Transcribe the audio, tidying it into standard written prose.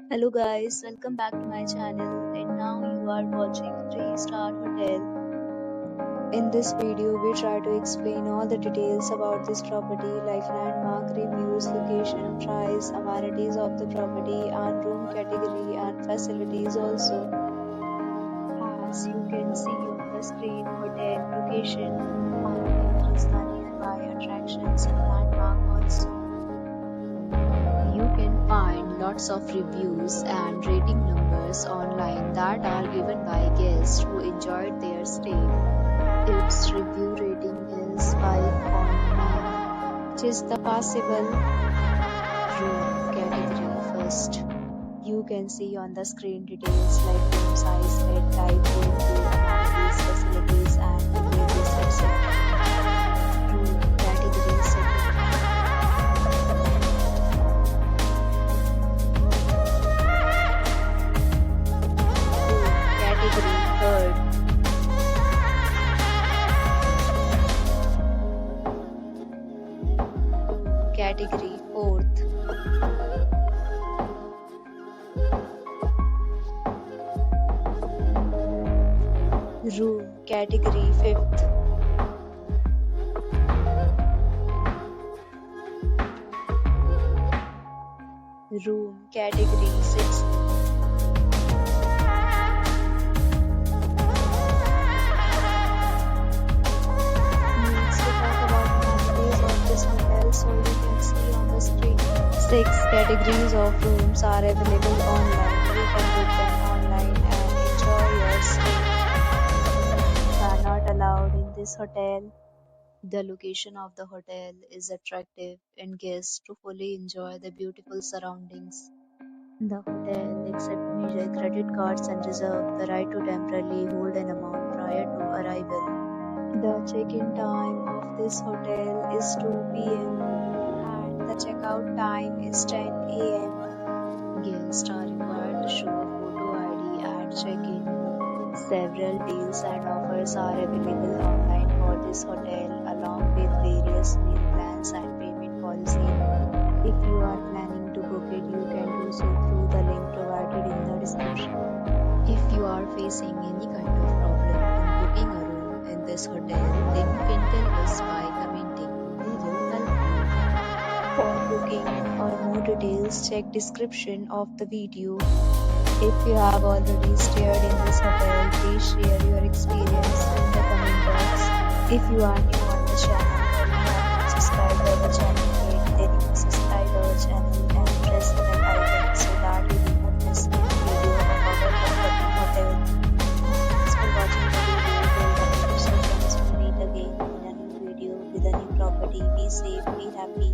Hello guys, welcome back to my channel and now you are watching 3-star hotel. In this video, we try to explain all the details about this property like landmark, reviews, location, price, amenities of the property and room category and facilities also. As you can see on the screen, hotel location and features the nearby attractions and landmark also. You can find lots of reviews and rating numbers online that are given by guests who enjoyed their stay. Its review rating is 5.9, which is the passable. Room category first. You can see on the screen details like room size, bed type, room view, amenities, facilities and packages, etc. Room category second. Category third. Category fourth. Room category fifth. Room category sixth. So you can see on the screen. 6 categories of rooms are available online. You can book them online and enjoy your stay. Pets are not allowed in this hotel. The location of the hotel is attractive and guests to fully enjoy the beautiful surroundings. The hotel accepts major credit cards and reserves the right to temporarily hold an amount prior to arrival. The check-in time of this hotel is 2 p.m. and the checkout time is 10 a.m. Guests are required to show a photo ID at check-in. Several deals and offers are available online for this hotel along with various meal plans and payment policy. If you are planning to book it, you can do so through the link provided in the description. If you are facing any kind of problem in booking a room in this hotel, then you can tell us by commenting. We will help you. For booking or more details, check description of the video. If you have already stayed in this hotel, please share your experience in the comment box. If you are new on the channel or you have not subscribed our channel yet, then you can subscribe our channel and press the bell icon so that you will not miss any video of our property hotel. Thanks for watching the video. Till the next friends will meet again in a new video with a new property. Be safe, be happy.